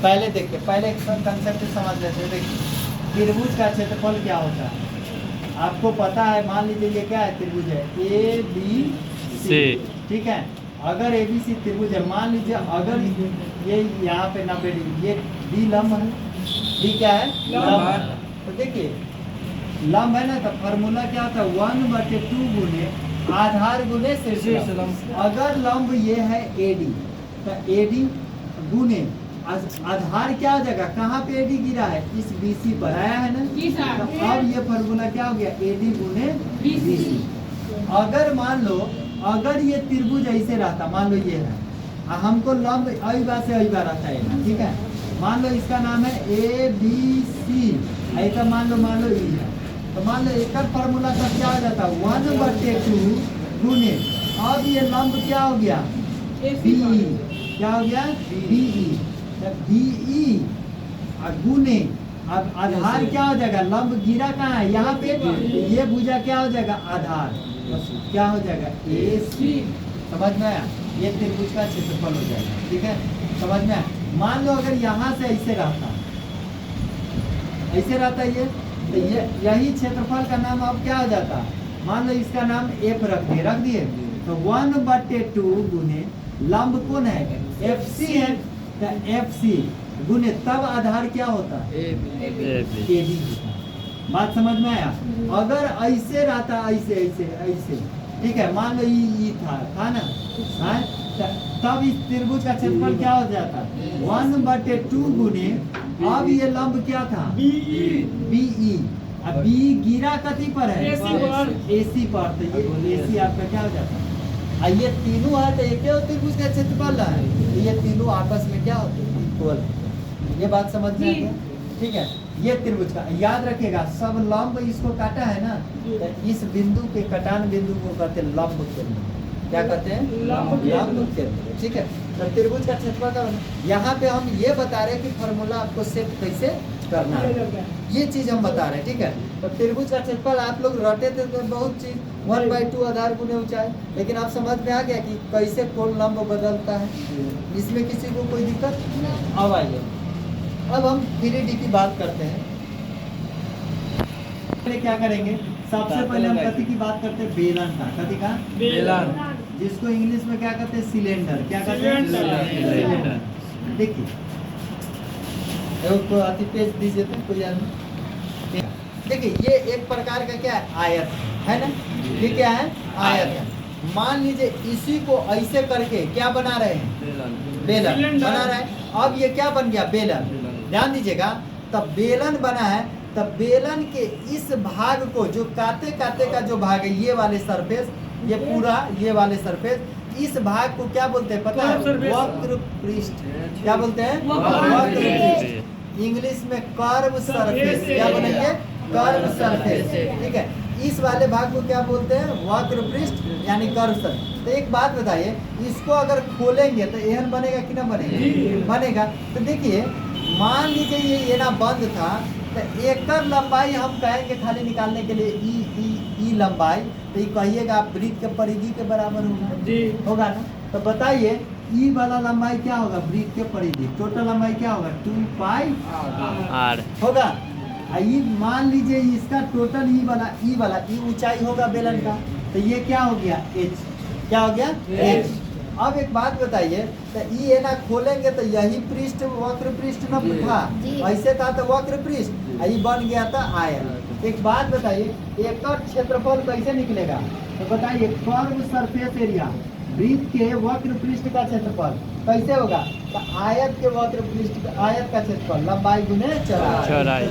पहले देखिए, पहले एक कंसेप्ट समझ लेते हैं। देखिए त्रिभुज का क्षेत्रफल क्या होता है आपको पता है। मान लीजिए ये क्या है, त्रिभुज है ए बी सी, ठीक है। अगर ए बी सी त्रिभुज है, मान लीजिए अगर ये यहाँ पे 90 डिग्री, ये डी लंब है, डी क्या है, लंब है। तो देखिए लंब है ना, तो फॉर्मूला क्या होता है 1/2 गुने आधार गुने शीर्ष लंब। अगर लंब ये है एडी, तो एडी गुने आधार क्या हो जाएगा, कहाँ पे एडी गिरा है, इस बीसी पर आया है ना। तो अब ये फॉर्मूला क्या हो गया, एडी गुने बीसी। अगर मान लो अगर ये त्रिभुज ऐसे रहता, मान लो ये है, हमको लंब अइबा से अइबा रहता है, ठीक है। मान लो इसका नाम है ए बी सी, ऐसा मान लो ई है, तो मान लो एक फॉर्मूला का क्या हो जाता है 1/2 गुने, अब ये लंब क्या हो गया बी, क्या हो गया बीई, बीई गुने अब आधार क्या हो जाएगा, लंब गिरा कहाँ है यहाँ पे, ये भुजा क्या हो जाएगा आधार, क्या हो जाएगा ए सी। समझ में आया, ये त्रिभुज का क्षेत्रफल हो जाएगा, ठीक है। समझ में आया। मान लो अगर यहाँ से ऐसे रहता, ऐसे रहता ये, तो ये यही क्षेत्रफल का नाम अब क्या हो जाता, मान लो इसका नाम एफ रख दिए, तो 1/2 गुने लंब कौन है एफ सी है, तो एफ सी गुने तब आधार क्या होता ए बी होता। बात समझ में आया। अगर ऐसे रहता, ऐसे ठीक है, मान लो ये था ना, तब इस त्रिभुज का क्षेत्रफल क्या हो जाता 1/2 गुने, अब ये लंब क्या था बीई, अब बी गिरा कथी पर है एसी पर, तो ये एसी आपका क्या हो जाता है, ये तीनों है तो एक त्रिभुज का क्षेत्रफल है, तो ये तीनों आपस में क्या होते हैं इक्वल। ये बात समझ में आई, ठीक है। ये त्रिभुज का याद रखिएगा, सब लंब इसको काटा है ना, तो इस बिंदु के कटान बिंदु को कहते हैं लंब केंद्र। क्या कहते हैं लंब केंद्र, ठीक है। तो त्रिभुज का क्षेत्रफल का यहाँ पे हम ये बता रहे हैं कि फॉर्मूला आपको सेट कैसे करना है, ये चीज हम बता रहे हैं, ठीक है। तो त्रिभुज का क्षेत्रफल आप लोग रटे थे तो बहुत चीज 1/2 आधार गुने ऊंचाई, लेकिन आप समझ में आ गया कि कैसे कोण लंब बदलता है, इसमें किसी को कोई दिक्कत। अब आइए, अब हम 3D की बात करते हैं। क्या करेंगे, सबसे पहले हम कथी की बात करते हैं, बेलन का। कथी का बेलन, जिसको इंग्लिश में क्या कहते हैं सिलेंडर। क्या कहते हैं सिलेंडर। देखिए एक अति पेज दीजिए तो कोई आदमी। देखिए ये एक प्रकार का क्या है आयत है ना, ये क्या है आयत है। मान लीजिए इसी को ऐसे करके क्या बना रहे हैं, बेलन बना रहे हैं। अब ये क्या बन गया बेलन, ध्यान दीजिएगा। तब बेलन बना है, तब बेलन के इस भाग को जो काते का जो भाग है, ये वाले सरफेस, ये पूरा ये वाले सरफेस, इस भाग को क्या बोलते हैं पता है, वक्र पृष्ठ। क्या बोलते हैं वक्र पृष्ठ, इंग्लिश में कर्व सरफेस। क्या बोलेंगे कर्व सरफेस, ठीक है। इस वाले भाग को क्या बोलते हैं वक्र पृष्ठ यानी कर्व सरफेस। तो एक बात बताइए, इसको अगर खोलेंगे तो एहन बनेगा कि ना बनेगा, बनेगा। तो देखिए मान लीजिए ये ना बंद था, तो एक लंबाई हम कहेंगे खाली निकालने के लिए ई लंबाई, तो ये कहिएगा आप वृत्त के परिधि के बराबर होगा, होगा ना। तो बताइए ई वाला लंबाई क्या होगा वृत्त के परिधि, टोटल लंबाई क्या होगा 2πr होगा। ये मान लीजिए इसका टोटल ई वाला ऊंचाई होगा बेलन का, तो ये क्या हो गया h। क्या हो गया h। अब एक बात बताइए, तो ये ना खोलेंगे तो यही पृष्ठ वक्र पृष्ठ न था, ऐसे था तो वक्र पृष्ठ, ये बन गया था आयत। एक बात बताइए, एक क्षेत्रफल कैसे निकलेगा, तो बताइए कर्व सरफेस एरिया वृत्त के वक्र पृष्ठ का क्षेत्रफल कैसे होगा, तो आयत के वक्र पृष्ठ आयत का क्षेत्रफल लंबाई गुने चौड़ाई।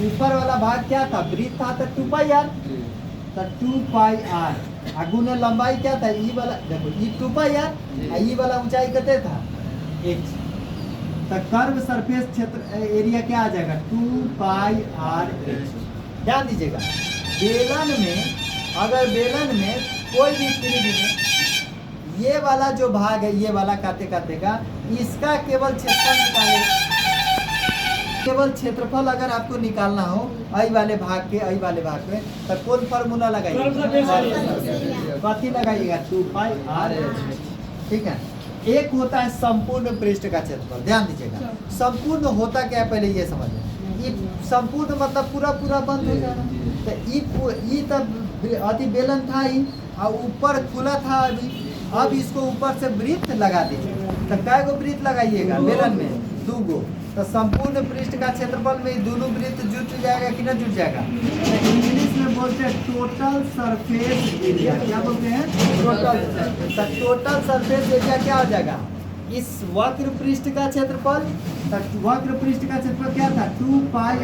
ऊपर वाला भाग क्या था वृत्त था तो 2πr, तो 2πr गुने लंबाई क्या था ई वाला, देखो ई 2πr, ई वाला ऊंचाई कितने था h, तो कर्व सरफेस क्षेत्र एरिया क्या आ जाएगा 2πrh। ध्यान दीजिएगा, बेलन में अगर बेलन में कोई भी त्रिभुज में ये वाला जो भाग है, ये वाला काते का इसका केवल क्षेत्रफल निकाले, केवल क्षेत्रफल अगर आपको निकालना हो आई वाले भाग के आई वाले भाग में, तो कौन फार्मूला लगाइएगा, कथी लगाइएगा 2πrh, ठीक है। एक होता है संपूर्ण पृष्ठ का क्षेत्रफल। ध्यान दीजिएगा, संपूर्ण होता क्या है पहले ये समझ लें। ये संपूर्ण मतलब पूरा पूरा बंद हो जाना। तो ये तब अति बेलन था ही और ऊपर खुला था अभी। अब इसको ऊपर से वृत्त लगा दीजिए। तो कै गो वृत्त लगाइएगा बेलन में? 2 गो। तो संपूर्ण पृष्ठ का क्षेत्रफल में दोनों वृत्त जुट जाएगा कि ना जुट जाएगा? तो इंग्लिश में बोलते हैं टोटल सरफेस एरिया। क्या बोलते हैं? टोटल सरफेस एरिया क्या हो जाएगा? इस वक्र पृष्ठ का क्षेत्रफल, वक्र पृष्ठ का क्षेत्रफल क्या था? 2πr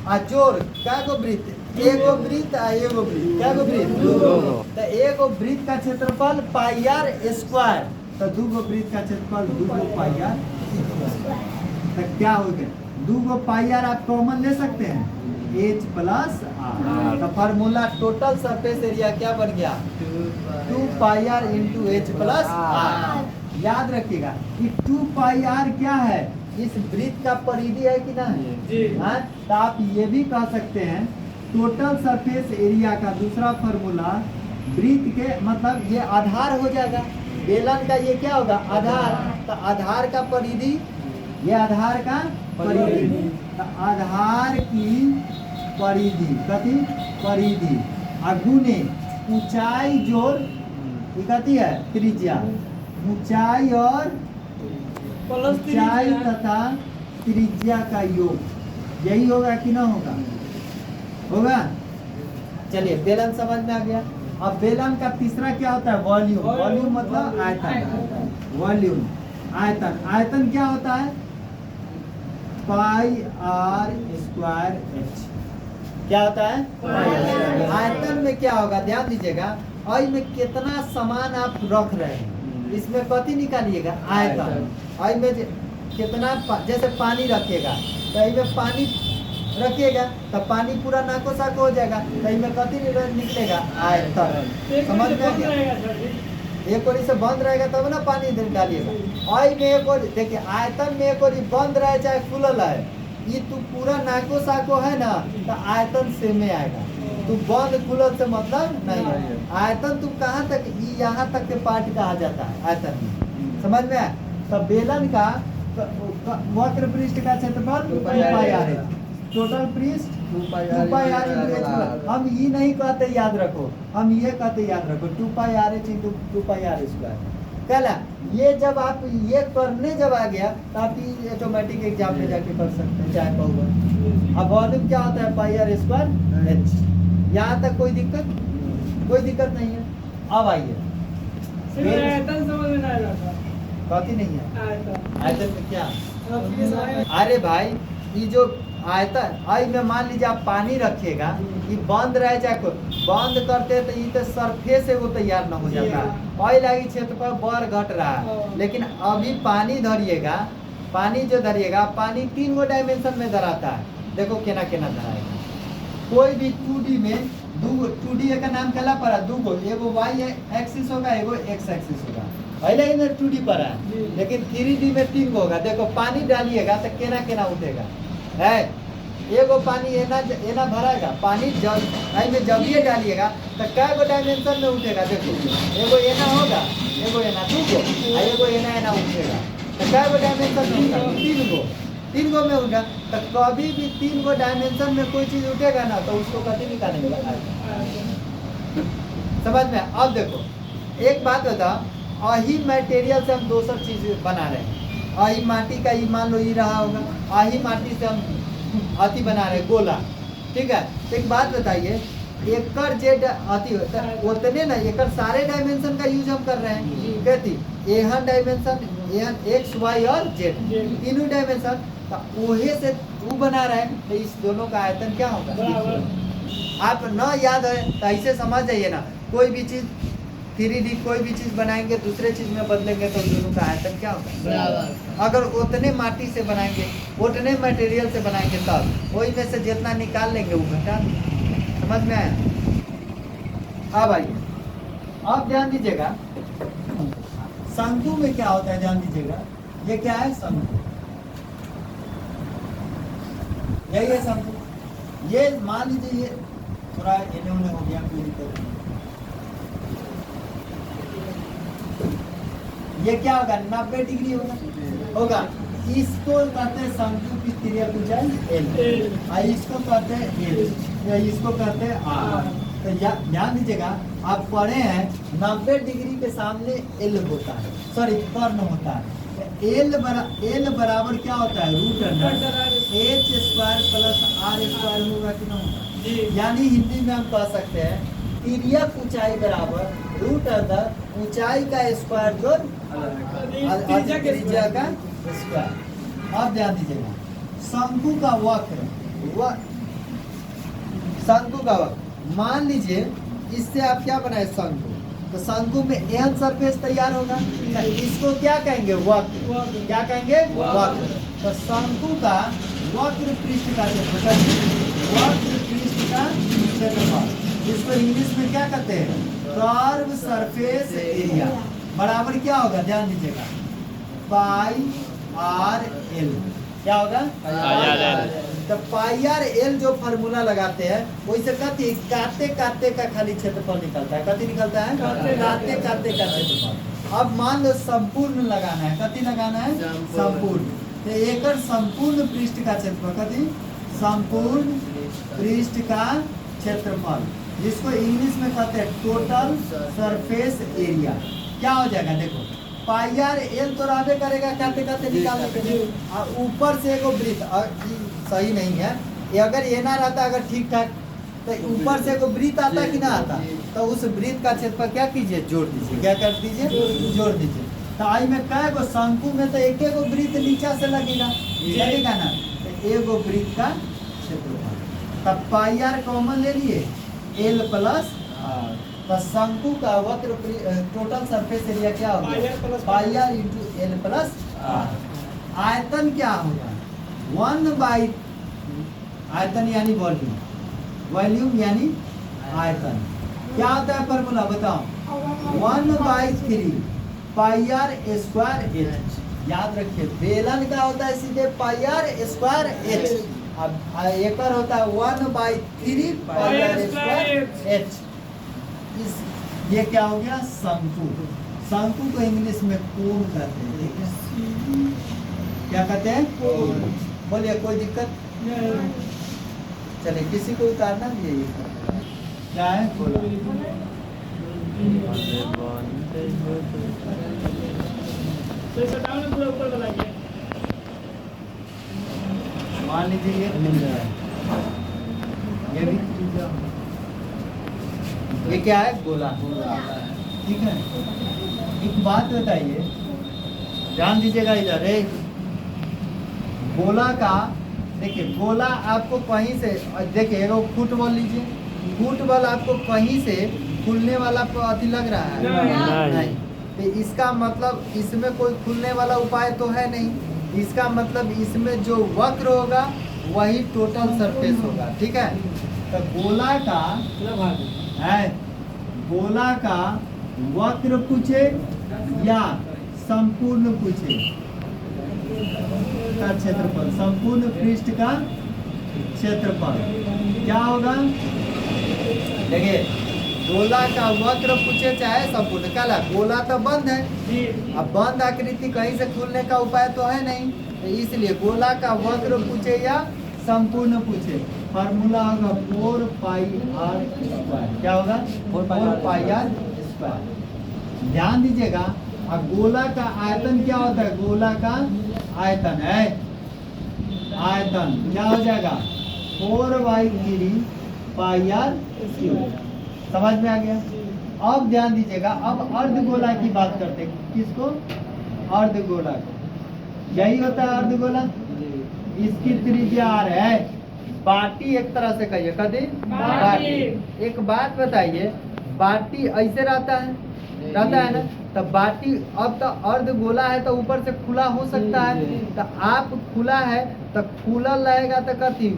h। जोड़ क्या गो वृत्त? एगो वृत्त आ एगो वृत्त। क्या गो वृत्त? 2 गो। तो एगो वृत्त का क्षेत्रफल πr स्क्वायर। तो 2 गो वृत्त का क्षेत्रफल 2 गो πr। तो क्या हो गया? 2 गो πr आप कॉमन ले सकते हैं, h प्लस r। तो फार्मूला टोटल सरफेस एरिया क्या बन गया? 2πr into h plus r। याद रखिएगा कि 2πr क्या है? इस वृत्त का परिधि है कि ना? हाँ, तो आप ये भी कह सकते हैं टोटल सरफेस एरिया का दूसरा फॉर्मूला वृत्त के मतलब ये आधार हो जाएगा। बेलन का ये क्या होगा? आधार। तो आधार का परिधि, ये आधार का परिधि। तो आधार की परिधि कथी? परिधि गुने ऊंचाई जोड़ ये कथी है? त्रिज्या। ऊंचाई और ऊंचाई तथा त्रिज्या का योग। यही होगा कि ना होगा? होगा। चलिए बेलन समझ में आ गया। अब बेलन का तीसरा क्या होता है? वॉल्यूम। वॉल्यूम मतलब आयतन। वॉल्यूम आयतन। आयतन क्या होता है? πr square h। क्या होता है? आयतन में क्या होगा? ध्यान दीजिएगा, आई में कितना सामान आप रख रहे हैं इसमें कथी निकालिएगा? आयतन। आई में कितना जैसे पानी रखिएगा तो इसमें पानी रखिएगा तो पानी पूरा नाको साको हो जाएगा। तो इसमें कथी निकलेगा? आयतन। समझ में आ गया? एक ओर से बंद रहेगा तब ना पानी डालिएगा। आई में एक ओर देखिए, आयतन में एक ओर बंद रहे चाहे खुलल है, ये तू पूरा नाको साको है ना तो आयतन सेम में आएगा। तू बंद खुलल से मतलब नहीं है। आयतन तू कहाँ तक? यहाँ तक के पार्ट कहा जाता है आयतन में। समझ में आया? तो बेलन का वक्र पृष्ठ का क्षेत्रफल 2πr। टोटल पृष्ठ 2πr। हम ये नहीं कहते याद रखो, हम ये कहते याद रखो 2πr इंटू 2πr स्क्वायर। कहला ये जब आप ये करने जब आ गया तो आप ये ऑटोमेटिक एग्जाम में जाके कर सकते हैं चाहे कहोगे। अब वॉल्यूम क्या होता है? πr square h। यहाँ तक कोई दिक्कत? कोई दिक्कत नहीं है। अब आइए आयतन समझ में नहीं आता। कथी नहीं है? आयतन में क्या? आयतन। अरे भाई ये जो आयतन, आई में मान लीजिए आप पानी रखिएगा, ये बंद रहे चाहे बंद करते तो ये तो सरफेस है वो तैयार ना हो जाता। ऑयल लगी क्षेत्रफल बढ़ घट रहा है, लेकिन अभी पानी धरिएगा, पानी जो धरिएगा, पानी 3 गो डायमेंशन में धराता है। देखो केना केना धराएगा। कोई भी 2D में 2D का नाम कहला पड़ा 2 गो, एगो y एक्सिस होगा, एगो x एक्सिस होगा। पहले ही में 2D पड़ा है, लेकिन 3D में 3 गो होगा। देखो पानी डालिएगा तो केना केना उठेगा है। एगो पानी एना भराएगा, पानी जब में जब ये डालिएगा तो कै गो डायमेंशन में उठेगा? देखो एगो एना होगा, एगो एना 2 गो, एगो एना उठेगा। तो कै गो डायमेंशन में उठेगा? 3 गो में उठा। तो कभी भी 3 गो डायमेंशन में कोई चीज उठेगा ना तो उसको कभी निकालेंगे। समझ में? अब देखो एक बात बता, अही मटेरियल से हम दूसर चीज बना रहे हैं। अही माटी का ही मान लो ये रहा होगा, अही माटी से हम अति बना रहे हैं गोला। ठीक है, एक बात बताइए, एकड़ जेड अति होता है उतने ना एकड़ सारे डायमेंशन का यूज हम कर रहे हैं। कहती एहन डायमेंशन, एहन एक्स वाई और जेड तीनों डायमेंशन तो ओहे से वो बना रहे हैं। तो इस दोनों का आयतन क्या होगा? आप न याद है तो ऐसे समझ जाइए ना, कोई भी चीज 3D कोई भी चीज बनाएंगे दूसरे चीज में बदलेंगे तो दोनों का आयतन क्या होगा? अगर उतने माटी से बनाएंगे, उतने मटेरियल से बनाएंगे तब वही में से जितना निकाल लेंगे वो घटा। समझ में आया? अब आइए, अब ध्यान दीजिएगा शंकु में क्या होता है। ध्यान दीजिएगा, ये क्या है? शंकु। यही है शंकु। ये मान लीजिए ये थोड़ा इन्हें उन्हें हो गया, पूरी तरह ये क्या होगा 90 डिग्री होगा। इसको कहते हैं शंकु की तिर्यक ऊंचाई एल, और इसको कहते हैं एल, या इसको कहते हैं आर। तो ध्यान दीजिएगा, आप पढ़े हैं 90 डिग्री के सामने एल होता है, सॉरी कर्ण होता है। एल बराबर क्या होता है root under H square plus R square होगा कि ना होगा। यानी हिंदी में हम कह सकते हैं तिर्यक ऊंचाई बराबर रूट अंडर ऊंचाई का स्क्वायर जोड़ त्रिज्या का स्क्वायर। अब ध्यान दीजिएगा, शंकु का वक्र मान लीजिए इससे आप क्या बनाए शंकु, तो शंकु में एन सरफेस तैयार होगा, तो इसको क्या कहेंगे वक्र। क्या कहेंगे वक्र। तो शंकु का वक्र पृष्ठ का क्षेत्रफल, वक्र पृष्ठ का क्षेत्रफल, इसको इंग्लिश में क्या कहते हैं कर्व सरफेस एरिया, बराबर क्या होगा ध्यान दीजिएगा पाई आर एल। क्या होगा पाई आर एल। तो पाई आर एल जो फार्मूला लगाते हैं वैसे कथी काटे काटे का खाली क्षेत्रफल निकलता है। कथी निकलता है काटे काटे का क्षेत्रफल। अब मान लो संपूर्ण लगाना है, कथी लगाना है संपूर्ण। तो एक संपूर्ण पृष्ठ का क्षेत्रफल, कथी संपूर्ण पृष्ठ का क्षेत्रफल, जिसको इंग्लिश में कहते हैं टोटल सरफेस एरिया। क्या हो जाएगा देखो पाई आर एल तो रहबे करेगा काटे काटे निकालने के लिए, और ऊपर से एगो वृत्त सही नहीं है ये, अगर ये ना रहता अगर ठीक ठाक तो ऊपर से एगो वृत्त आता कि ना आता, तो उस वृत्त का क्षेत्रफल क्या कीजिए जोड़ दीजिए। क्या कर दीजिए जोड़ दीजिए। तो आई में कै गो शंकु में तो एक एगो वृत्त नीचा से लगेगा ना, तो एगो वृत्त का क्षेत्रफल। तब पाई आर कॉमन ले लिए एल प्लस आर, तो शंकु का वक्र टोटल सरफेस एरिया क्या होगा pi r into l plus r. आयतन क्या होगा 1/, आयतन यानी वॉल्यूम, वॉल्यूम यानी आयतन। क्या होता है फॉर्मूला बताओ 1/3 पाई आर स्क्वायर एच। याद रखिए बेलन का होता है सीधे पाई आर स्क्वायर एच, अब एकड़ होता है 1/3 पाई आर स्क्वायर एच। इस ये क्या हो गया शंकु। शंकु को इंग्लिश में कोण कहते हैं, ठीक है क्या कहते हैं कोण। बोलिए कोई दिक्कत, चलिए किसी को उतारना भी है क्या है बोला। मान लीजिए ये मिल रहा है, ये भी ये क्या है गोला, ठीक है। एक बात बताइए ध्यान दीजिएगा इधर, गोला का देखिए गोला आपको कहीं से देखिए एगो फुटबॉल लीजिए, फुटबॉल आपको कहीं से खुलने वाला अति लग रहा है नहीं, तो इसका मतलब इसमें कोई खुलने वाला उपाय तो है नहीं, इसका मतलब इसमें जो वक्र होगा वही टोटल सरफेस होगा, ठीक है। तो गोला का है, गोला का वक्र पूछे या संपूर्ण पूछे का क्षेत्रफल, संपूर्ण पृष्ठ का क्षेत्रफल क्या होगा। देखिए गोला का वक्र पूछे चाहे संपूर्ण, क्या गोला तो बंद है, अब बंद आकृति कहीं से खुलने का उपाय तो है नहीं, तो इसलिए गोला का वक्र पूछे या संपूर्ण पूछे फार्मूला होगा 4 पाई आर स्क्वायर। क्या होगा 4 पाई आर स्क्वायर। ध्यान दीजिएगा, अब गोला का आयतन क्या होता है, गोला का आयतन है, आयतन क्या हो जाएगा 4/3 पाई आर क्यूब। समझ में आ गया। अब ध्यान दीजिएगा, अब अर्धगोला की बात करते हैं, किसको अर्धगोला को, यही होता है अर्धगोला, इसकी त्रिज्या r है, बाटी एक तरह से कहिए कभी बाटी। एक बात बताइए, बाटी ऐसे रहता है ना, तो बाटी अब तो अर्धगोला है तो ऊपर से खुला हो सकता है, तो आप खुला है तो खुला रहेगा तो कथी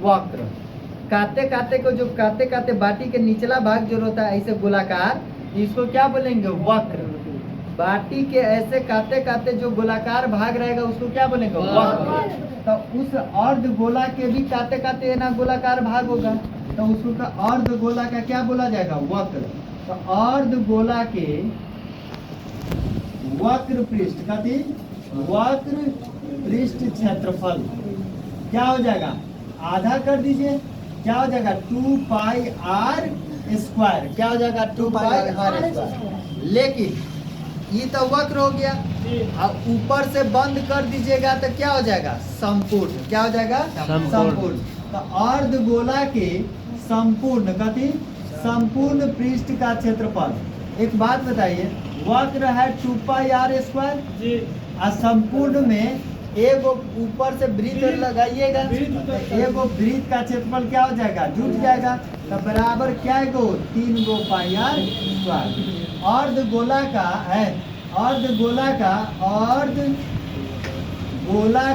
वक्र, काते काते को जो काते काते बाटी के निचला भाग जो होता है ऐसे गोलाकार, इसको क्या बोलेंगे वक्र। बाटी के ऐसे काते काते जो गोलाकार भाग रहेगा उसको क्या बोलेंगे वक्र। तो उस अर्धगोला के भी काते काते ना गोलाकार भाग होगा, तो उसको का अर्धगोला का क्या बोला जाएगा वक्र। तो अर्धगोला के वक्र पृष्ठ कथी वक्र पृष्ठ क्षेत्रफल क्या हो जाएगा आधा कर दीजिए क्या हो जाएगा 2 पाई आर स्क्वायर क्या हो जाएगा 2 पाई आर स्क्वायर। लेकिन ये तो वक्र हो गया अब ऊपर से बंद कर दीजिएगा तो क्या हो जाएगा संपूर्ण क्या हो जाएगा संपूर्ण। तो अर्धगोला के संपूर्ण कथी संपूर्ण पृष्ठ का क्षेत्रफल एक बात बताइए वक्र है 2 पाई आर स्क्वायर जी और संपूर्ण में एगो ऊपर से वृत्त लगाइएगा एगो वृत्त का क्षेत्रफल क्या हो जाएगा जुट जाएगा तो बराबर क्या गो 3 गो पाई आर स्क्वायर। अर्धगोला का है अर्धगोला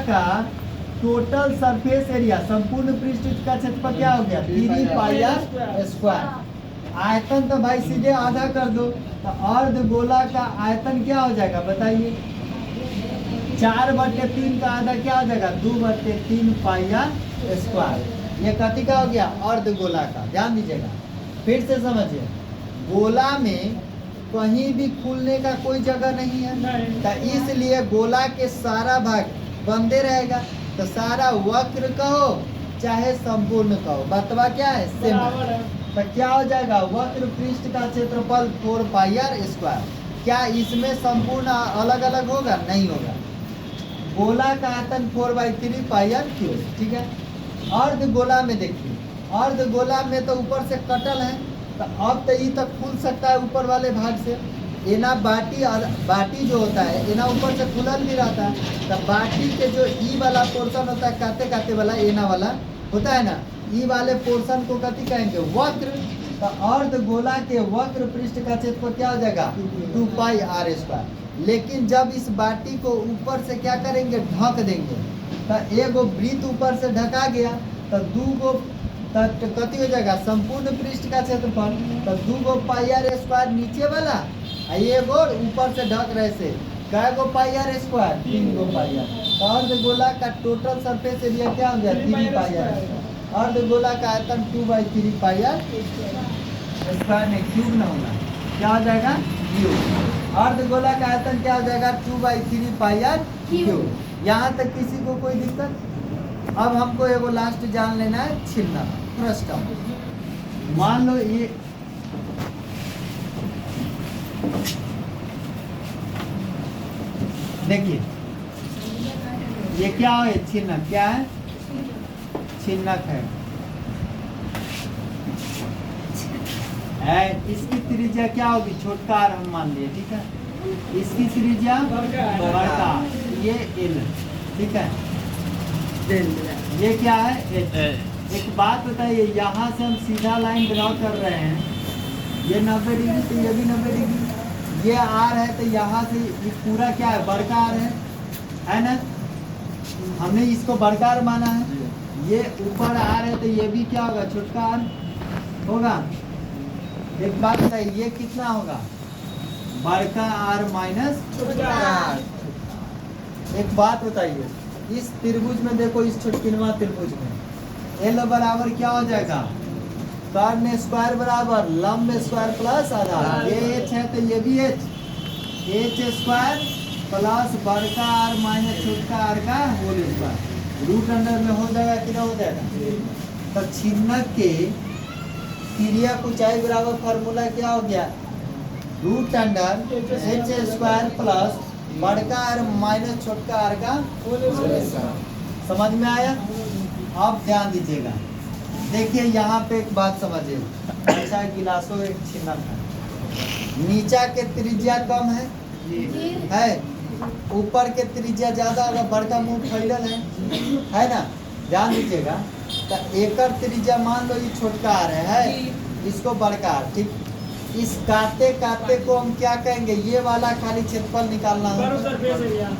का टोटल सरफेस एरिया संपूर्ण पृष्ठ का क्षेत्रफल क्या हो गया 3 पाई आर स्क्वायर। आयतन तो भाई सीधे आधा कर दो तो अर्धगोला का आयतन क्या हो जाएगा बताइए 4/3 का आधा क्या हो जाएगा 2/3 पाई आर स्क्वायर। ये कथी का हो गया अर्धगोला का ध्यान दीजिएगा फिर से समझिए गोला में कहीं भी खुलने का कोई जगह नहीं है तो इसलिए गोला के सारा भाग बंदे रहेगा तो सारा वक्र कहो चाहे संपूर्ण कहो बतवा क्या है सेम तो क्या हो जाएगा वक्र पृष्ठ का क्षेत्रफल 4 पाई आर स्क्वायर। क्या इसमें संपूर्ण अलग अलग होगा नहीं होगा गोला का आयतन 4/3 पाई आर क्यूब ठीक है। अर्धगोला में देखिए अर्धगोला में तो ऊपर से कटल है तो अब तो ये तक खुल सकता है ऊपर वाले भाग से एना बाटी जो होता है एना ऊपर से खुलल भी रहता है तो बाटी के जो ई वाला पोर्शन होता है काते काते वाला एना वाला होता है ना ई वाले पोर्शन को कथी कहेंगे वक्र। तो अर्धगोला के वक्र पृष्ठ का क्षेत्रफल क्या हो जाएगा 2 पाई आर स्क्वायर। लेकिन जब इस बाटी को ऊपर से क्या करेंगे ढक देंगे तो एगो वृत्त ऊपर से ढका गया तो 2 गो कथी हो जाएगा संपूर्ण पृष्ठ का क्षेत्रफल तो 2 गो पाई आर स्क्वायर नीचे वाला एगो ऊपर से ढक रहे से कै गो पाई आर स्क्वायर 3 गो पाई आर। तो अर्धगोला का टोटल सरफेस एरिया क्या हो गया 3 पाई आर। अर्धगोला का आयतन 2/3 पाई आर स्क्वायर में क्यूब ना होगा क्या हो जाएगा क्यूब। अर्धगोला का आयतन क्या हो जाएगा 2/3 पाई आर क्यूब। यहाँ तक किसी को कोई दिक्कत। अब हमको एगो लास्ट जान लेना है छिलना प्रश्न। मान लो ये देखिए ये क्या है छिन्नक क्या है छिन्नक है इसकी त्रिज्या क्या होगी छोटका आर हम मान लिए ठीक है इसकी त्रिज्या बड़का ये एल ठीक है ये क्या है एक बात बताइए यहाँ से हम सीधा लाइन ड्रॉ कर रहे हैं ये 90 डिग्री तो ये भी 90 डिग्री ये आर है तो यहाँ से ये पूरा क्या है बड़का आर है ना हमने इसको बड़का आर माना है ये ऊपर आर है तो ये भी क्या होगा छोटका आर होगा। एक बात बताइए ये कितना होगा बड़का आर माइनस छोटका आर। एक बात बताइए इस त्रिभुज में देखो इस छुटकिनवा त्रिभुज में एल बराबर क्या हो जाएगा कर्ण स्क्वायर बराबर लंब स्क्वायर प्लस आधार ये एच है तो ये भी एच स्क्वायर प्लस बड़का आर माइनस छोटका आर का होल स्क्वायर रूट अंडर में हो जाएगा कितना हो जाएगा। तो छिन्नक के क्रिया ऊंचाई बराबर फार्मूला क्या हो गया root under H square plus बड़का आर माइनस छोटका आर का समझ में आया। अब ध्यान दीजिएगा देखिए यहाँ पे एक बात समझिए अच्छा गिलासों एक छिन्नक है नीचा के त्रिज्या कम है ऊपर के त्रिज्या ज्यादा होगा बड़का मुंह फैलल है ना ध्यान दीजिएगा। तो एकर त्रिज्या मान लो ये छोटका आ रहा है इसको बड़का ठीक इस काटे काटे को हम क्या कहेंगे ये वाला खाली क्षेत्रफल निकालना है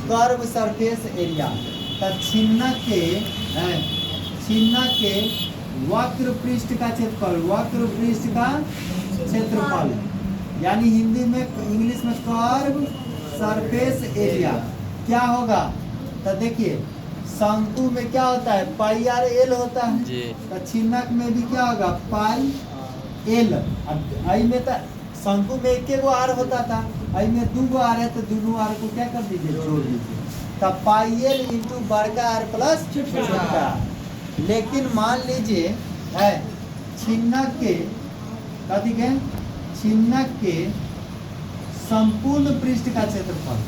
कर्व सरफेस एरिया। तो छिन्नक के वक्र पृष्ठ का क्षेत्रफल वक्र पृष्ठ का क्षेत्रफल यानी हिंदी में इंग्लिश में कर्व सरफेस एरिया क्या होगा। तो देखिए शंकु में क्या होता है पाई आर एल होता है तो छिन्नक में भी क्या होगा पाई एल। अब आई में तो शंकु में एक आर होता था आई में 2 आर है तो दोनों आर को क्या कर दीजिए, जोड़ दीजिए। तब पाई एल इंटू बड़का आर प्लस छोटा। लेकिन मान लीजिए है छिन्नक के कथी के छिन्नक के संपूर्ण पृष्ठ का क्षेत्रफल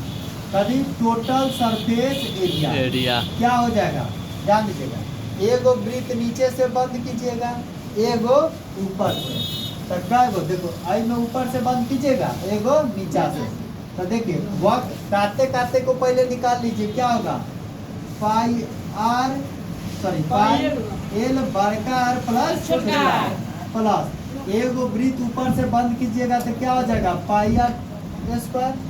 कभी टोटल सरफेस एरिया क्या हो जाएगा, ध्यान दीजिएगा। एगो वृत्त नीचे से बंद कीजिएगा, एगो ऊपर से। तो क्या गो देखो आई में ऊपर से बंद कीजिएगा, एगो नीचा से। तो देखिए वक्त काटते काटते को पहले निकाल लीजिए, क्या होगा pi are sorry pi L बड़का आर प्लस छोटा आर प्लस एगो वृत्त ऊपर से बंद कीजिएगा तो क्या हो जाएगा पाई आर स्क्वायर।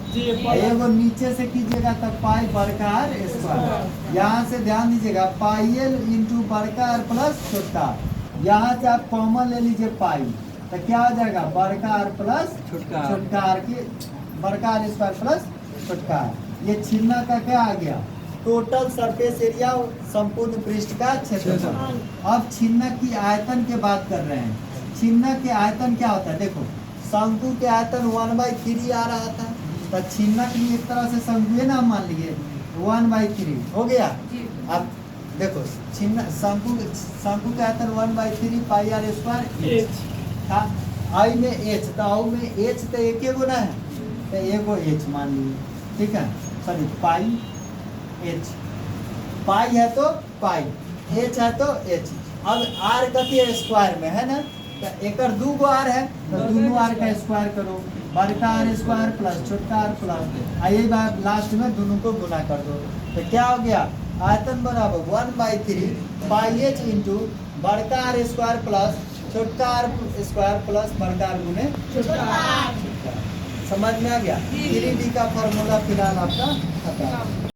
एगो नीचे से कीजिएगा तो पाई बड़का आर स्क्वायर। यहाँ से ध्यान दीजिएगा पाई एल इंटू बड़का आर प्लस छोटा। यहाँ से आप कॉमन ले लीजिए पाई तो क्या हो जाएगा बड़का आर प्लस छोटा आर की बड़का आर स्क्वायर प्लस छोटा आर। ये छिन्ना का क्या आ गया टोटल सरफेस एरिया संपूर्ण पृष्ठ का क्षेत्रफल। अब छिन्ना की आयतन की बात कर रहे हैं। छिन्ना के आयतन क्या होता है, देखो शंकु के आयतन 1/3 आ रहा था तो छिन्नक भी एक तरह से शंकु है ना, मान लीजिए 1/3 हो गया। अब देखो छिन्न शंकु का आयतन 1/3 पाई आर स्क्वायर था। आई में एच तो आई में एच तो एक गो ना है तो एगो एच मान लीजिए, ठीक है सॉरी पाई एच पाई है तो पाई एच है तो एच। अब आर कथी है स्क्वायर में है ना, तो एक 2 गो आर है तो दोनों आर का स्क्वायर करो, बड़का आर स्क्वायर प्लस छोटा आर प्लस यही बात लास्ट में दोनों को गुना कर दो तो क्या हो गया आयतन बराबर 1/3 पाई एच इंटू बड़का आर स्क्वायर प्लस छोटा आर स्क्वायर प्लस बड़का आर गुने छोटा आर। समझ में आ गया। 3D का फॉर्मूला फिलहाल आपका खत्म।